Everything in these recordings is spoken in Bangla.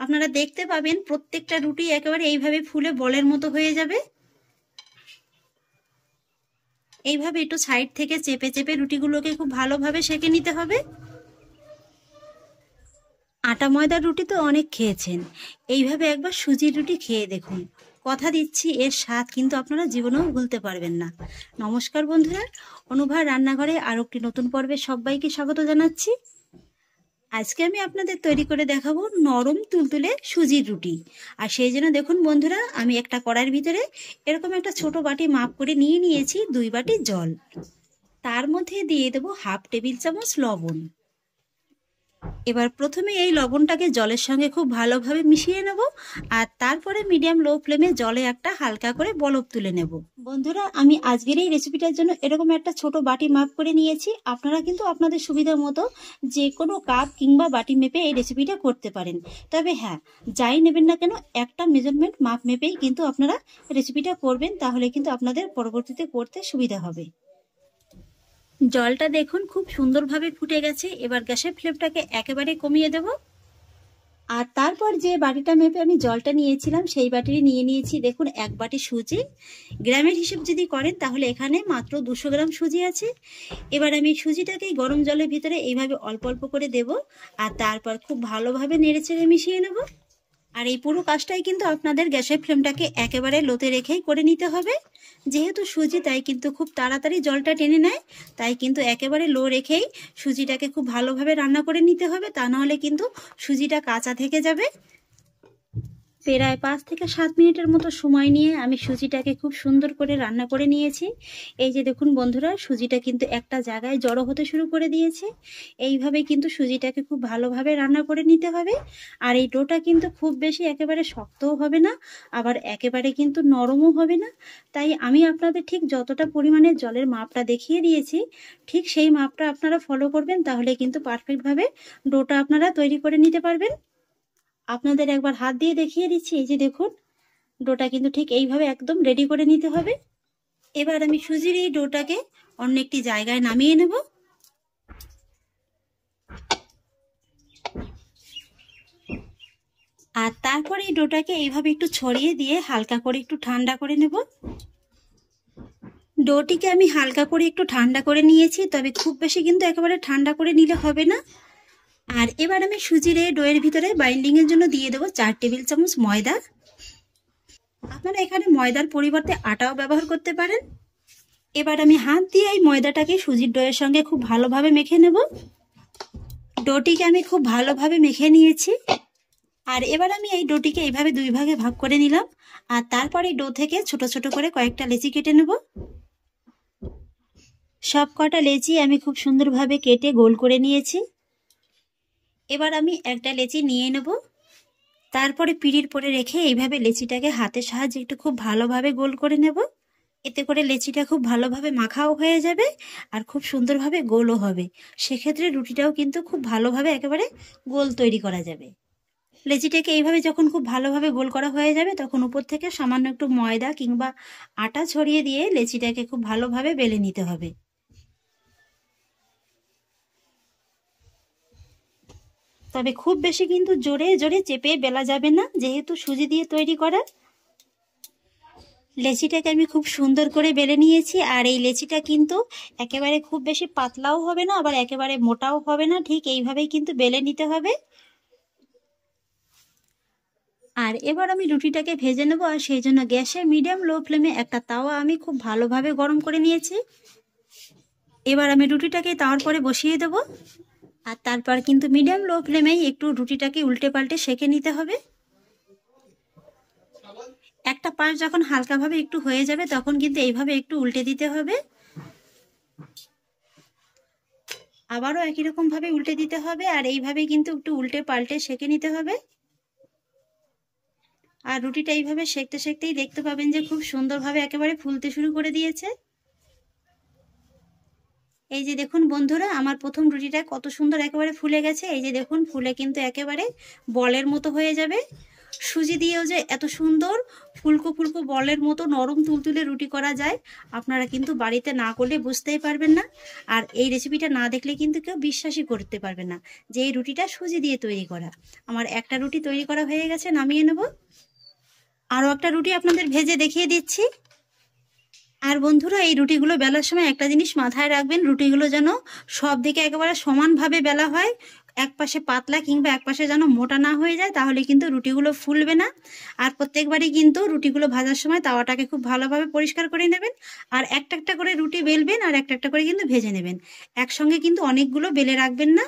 আপনারা দেখতে পাবেন প্রত্যেকটা রুটি একেবারে এইভাবে ফুলে বলের মতো হয়ে যাবে। এইভাবে একটু সাইড থেকে চেপে চেপে রুটিগুলোকে খুব ভালোভাবে সেঁকে নিতে হবে। আটা ময়দার রুটি তো অনেক খেয়েছেন, এইভাবে একবার সুজির রুটি খেয়ে দেখুন। কথা দিচ্ছি এর স্বাদ কিন্তু আপনারা জীবনেও ভুলতে পারবেন না। নমস্কার বন্ধুরা, অনুভা রান্নাঘরে আরও একটি নতুন পর্বে সবাইকে স্বাগত জানাচ্ছি। আজকে আমি আপনাদের তৈরি করে দেখাবো নরম তুলতুলে সুজির রুটি। আর সেই জন্য দেখুন বন্ধুরা, আমি একটা কড়াইয়ের ভিতরে এরকম একটা ছোট বাটি মাপ করে নিয়ে নিয়েছি 2 বাটি জল। তার মধ্যে দিয়ে দেবো হাফ টেবিল চামচ লবণ। এবার প্রথমে এই লবণটাকে জলের সঙ্গে খুব ভালোভাবে মিশিয়ে নেব, আর তারপরে মিডিয়াম লো ফ্লেমে জলে একটা হালকা করে বলক তুলে নেব। বন্ধুরা, আমি আজকের এই রেসিপিটার জন্য এরকম একটা ছোট বাটি মাপ করে নিয়েছি। আপনারা কিন্তু আপনাদের সুবিধা মতো যে কোনো কাপ কিংবা বাটি মেপে এই রেসিপিটা করতে পারেন। তবে হ্যাঁ, যাই নেবেন না কেন একটা মেজারমেন্ট মাপ মেপেই কিন্তু আপনারা রেসিপিটা করবেন, তাহলে কিন্তু আপনাদের পরবর্তীতে করতে সুবিধা হবে। জলটা দেখুন খুব সুন্দরভাবে ফুটে গেছে। এবার গ্যাসের ফ্লেমটাকে একেবারে কমিয়ে দেব। আর তারপর যে বাটিটা মেপে আমি জলটা নিয়েছিলাম সেই বাটিরই নিয়ে নিয়েছি দেখুন 1 বাটি সুজি। গ্রামের হিসেব যদি করেন তাহলে এখানে মাত্র 200 গ্রাম সুজি আছে। এবার আমি সুজিটাকে গরম জলের ভিতরে এইভাবে অল্প অল্প করে দেব, আর তারপর খুব ভালোভাবে নেড়েচেড়ে মিশিয়ে নেব। আর এই পুরো কাজটাই কিন্তু আপনাদের গ্যাসের ফ্লেমটাকে একেবারে লোতে রেখেই করে নিতে হবে। যেহেতু সুজি তাই কিন্তু খুব তাড়াতাড়ি জলটা টেনে নেয়, তাই কিন্তু একেবারে লো রেখেই সুজিটাকে খুব ভালোভাবে রান্না করে নিতে হবে, তা নাহলে কিন্তু সুজিটা কাঁচা থেকে যাবে। প্রায় 5 থেকে 7 মিনিটের মতো সময় নিয়ে আমি সুজিটাকে খুব সুন্দর করে রান্না করে নিয়েছি। এই যে দেখুন বন্ধুরা, সুজিটা কিন্তু একটা জায়গায় জড়ো হতে শুরু করে দিয়েছে। এইভাবে কিন্তু সুজিটাকে খুব ভালোভাবে রান্না করে নিতে হবে। আর এই ডোটা কিন্তু খুব বেশি একেবারে শক্তও হবে না, আবার একেবারে কিন্তু নরমও হবে না। তাই আমি আপনাদের ঠিক যতটা পরিমাণে জলের মাপটা দেখিয়ে দিয়েছি, ঠিক সেই মাপটা আপনারা ফলো করবেন, তাহলে কিন্তু পারফেক্টভাবে ডোটা আপনারা তৈরি করে নিতে পারবেন। আপনাদের একবার হাত দিয়ে দেখিয়ে দিচ্ছি। এই যে দেখুন, ডোটা কিন্তু ঠিক এইভাবে একদম রেডি করে নিতে হবে। এবার আমি সুজির এই ডোটাকে অন্য একটি জায়গায় নামিয়ে নেব। আর তারপরে এই ডোটাকে এইভাবে একটু ছড়িয়ে দিয়ে হালকা করে একটু ঠান্ডা করে নেব। ডোটিকে আমি হালকা করে একটু ঠান্ডা করে নিয়েছি, তবে খুব বেশি কিন্তু একেবারে ঠান্ডা করে নিলে হবে না। আর এবার আমি সুজির এই ডোয়ের ভিতরে বাইন্ডিংয়ের জন্য দিয়ে দেবো 4 টেবিল চামচ ময়দা। আপনারা এখানে ময়দার পরিবর্তে আটাও ব্যবহার করতে পারেন। এবার আমি হাত দিয়ে এই ময়দাটাকে সুজির ডোয়ের সঙ্গে খুব ভালোভাবে মেখে নেব। ডোটিকে আমি খুব ভালোভাবে মেখে নিয়েছি। আর এবার আমি এই ডোটিকে এইভাবে 2 ভাগে ভাগ করে নিলাম, আর তারপরে ডো থেকে ছোট ছোট করে কয়েকটা লেচি কেটে নেব। সব কটা লেচি আমি খুব সুন্দরভাবে কেটে গোল করে নিয়েছি। এবার আমি একটা লেচি নিয়ে নেব, তারপরে পিঁড়ির পরে রেখে এইভাবে লেচিটাকে হাতের সাহায্যে একটু খুব ভালোভাবে গোল করে নেব। এতে করে লেচিটা খুব ভালোভাবে মাখাও হয়ে যাবে, আর খুব সুন্দরভাবে গোলও হবে। সেক্ষেত্রে রুটিটাও কিন্তু খুব ভালোভাবে একেবারে গোল তৈরি করা যাবে। লেচিটাকে এইভাবে যখন খুব ভালোভাবে গোল করা হয়ে যাবে, তখন উপর থেকে সামান্য একটু ময়দা কিংবা আটা ছড়িয়ে দিয়ে লেচিটাকে খুব ভালোভাবে বেলে নিতে হবে। তবে খুব বেশি কিন্তু জোরে জোরে চেপে বেলা যাবে না, যেহেতু সুজি দিয়ে তৈরি করা। লেচিটাকে আমি খুব সুন্দর করে বেলে নিয়েছি। আর এই লেচিটা কিন্তু একেবারে খুব বেশি পাতলাও হবে না, আবার একেবারে মোটাও হবে না, ঠিক এইভাবেই কিন্তু বেলে নিতে হবে। আর এবার আমি রুটিটাকে ভেজে নেব, আর সেই জন্য গ্যাসে মিডিয়াম লো ফ্লেমে একটা তাওয়া আমি খুব ভালোভাবে গরম করে নিয়েছি। এবার আমি রুটিটাকে তাওয়ার পরে বসিয়ে দেব, আর তারপর কিন্তু মিডিয়াম লো ফ্লেমেই একটু রুটিটাকে উল্টে পাল্টে সেঁকে নিতে হবে। একটা পাশ যখন হালকাভাবে একটু হয়ে যাবে, তখন কিন্তু এইভাবে একটু উল্টে দিতে হবে। আবারও একই রকম ভাবে উল্টে দিতে হবে, আর এইভাবে কিন্তু একটু উল্টে পাল্টে সেঁকে নিতে হবে। আর রুটিটা এইভাবে সেঁকতে সেঁকতেই দেখতে পাবেন যে খুব সুন্দরভাবে একেবারে ফুলতে শুরু করে দিয়েছে। এই যে দেখুন বন্ধুরা, আমার প্রথম রুটিটা কত সুন্দর একেবারে ফুলে গেছে। এই যে দেখুন, ফুলে কিন্তু একেবারে বলের মতো হয়ে যাবে। সুজি দিয়েও যে এত সুন্দর ফুলকো ফুলকো বলের মতো নরম তুলতুলে রুটি করা যায়, আপনারা কিন্তু বাড়িতে না করলে বুঝতেই পারবেন না। আর এই রেসিপিটা না দেখলে কিন্তু কেউ বিশ্বাসই করতে পারবে না যে এই রুটিটা সুজি দিয়ে তৈরি করা। আমার একটা রুটি তৈরি করা হয়ে গেছে, নামিয়ে নেব। আরও একটা রুটি আপনাদের ভেজে দেখিয়ে দিচ্ছি। আর বন্ধুরা, এই রুটিগুলো বেলার সময় একটা জিনিস মাথায় রাখবেন, রুটিগুলো যেন সব দিকে একেবারে সমানভাবে বেলা হয়। এক পাশে পাতলা কিংবা এক পাশে যেন মোটা না হয়ে যায়, তাহলে কিন্তু রুটিগুলো ফুলবে না। আর প্রত্যেকবারই কিন্তু রুটিগুলো ভাজার সময় তাওয়াটাকে খুব ভালোভাবে পরিষ্কার করে নেবেন। আর একটা একটা করে রুটি বেলবেন আর একটা একটা করে কিন্তু ভেজে নেবেন। একসঙ্গে কিন্তু অনেকগুলো বেলে রাখবেন না।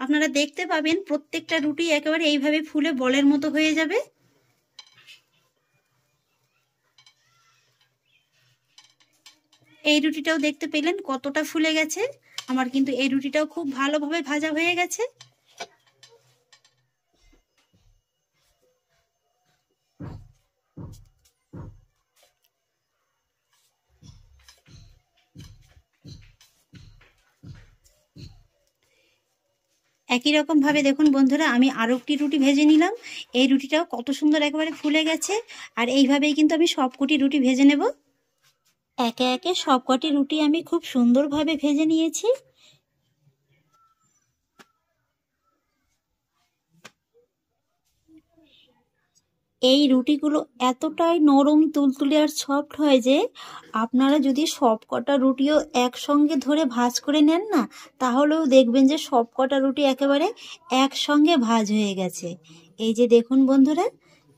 আপনারা দেখতে পাবেন প্রত্যেকটা রুটি একেবারে এইভাবে ফুলে বলের মতো হয়ে যাবে। এই রুটিটাও দেখতে পেলেন কতটা ফুলে গেছে। আমার কিন্তু এই রুটিটাও খুব ভালোভাবে ভাজা হয়ে গেছে। একই রকম ভাবে দেখুন বন্ধুরা, আমি আরও একটি রুটি ভেজে নিলাম। এই রুটিটাও কত সুন্দর একেবারে ফুলে গেছে। আর এইভাবেই কিন্তু আমি সবকটি রুটি ভেজে নেব। একে একে সবকটি রুটি আমি খুব সুন্দরভাবে ভেজে নিয়েছি। এই রুটিগুলো এতটাই নরম তুলতুলে আর সফট হয় যে আপনারা যদি সবকটা রুটিও একসঙ্গে ধরে ভাজ করে নেন না, তাহলেও দেখবেন যে সবকটা রুটি একেবারে একসঙ্গে ভাজ হয়ে গেছে। এই যে দেখুন বন্ধুরা,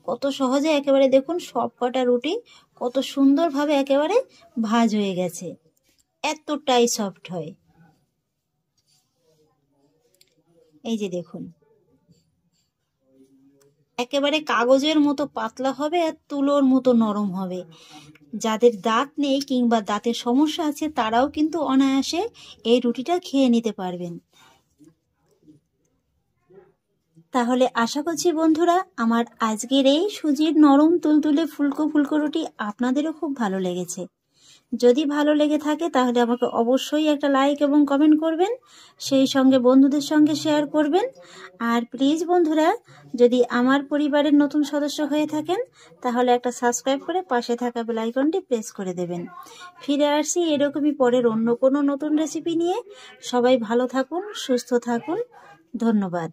কত সহজে একেবারে দেখুন সবকটা রুটি কত সুন্দরভাবে একেবারে ভাজ হয়ে গেছে। এতটাই সফট হয়। এই যে দেখুন, একেবারে কাগজের মতো পাতলা হবে আর তুলোর মতো নরম হবে। যাদের দাঁত নেই কিংবা দাঁতের সমস্যা আছে তারাও কিন্তু অনায়াসে এই রুটিটা খেয়ে নিতে পারবেন। তাহলে আশা করছি বন্ধুরা, আমার আজকের এই সুজির নরম তুলতুলে ফুলকো ফুলকো রুটি আপনাদেরও খুব ভালো লেগেছে। যদি ভালো লেগে থাকে তাহলে আমাকে অবশ্যই একটা লাইক এবং কমেন্ট করবেন, সেই সঙ্গে বন্ধুদের সঙ্গে শেয়ার করবেন। আর প্লিজ বন্ধুরা, যদি আমার পরিবারের নতুন সদস্য হয়ে থাকেন তাহলে একটা সাবস্ক্রাইব করে পাশে থাকা বেল আইকনটি প্রেস করে দেবেন। ফিরে আসছি এরকমই পরের অন্য কোনো নতুন রেসিপি নিয়ে। সবাই ভালো থাকুন, সুস্থ থাকুন। ধন্যবাদ।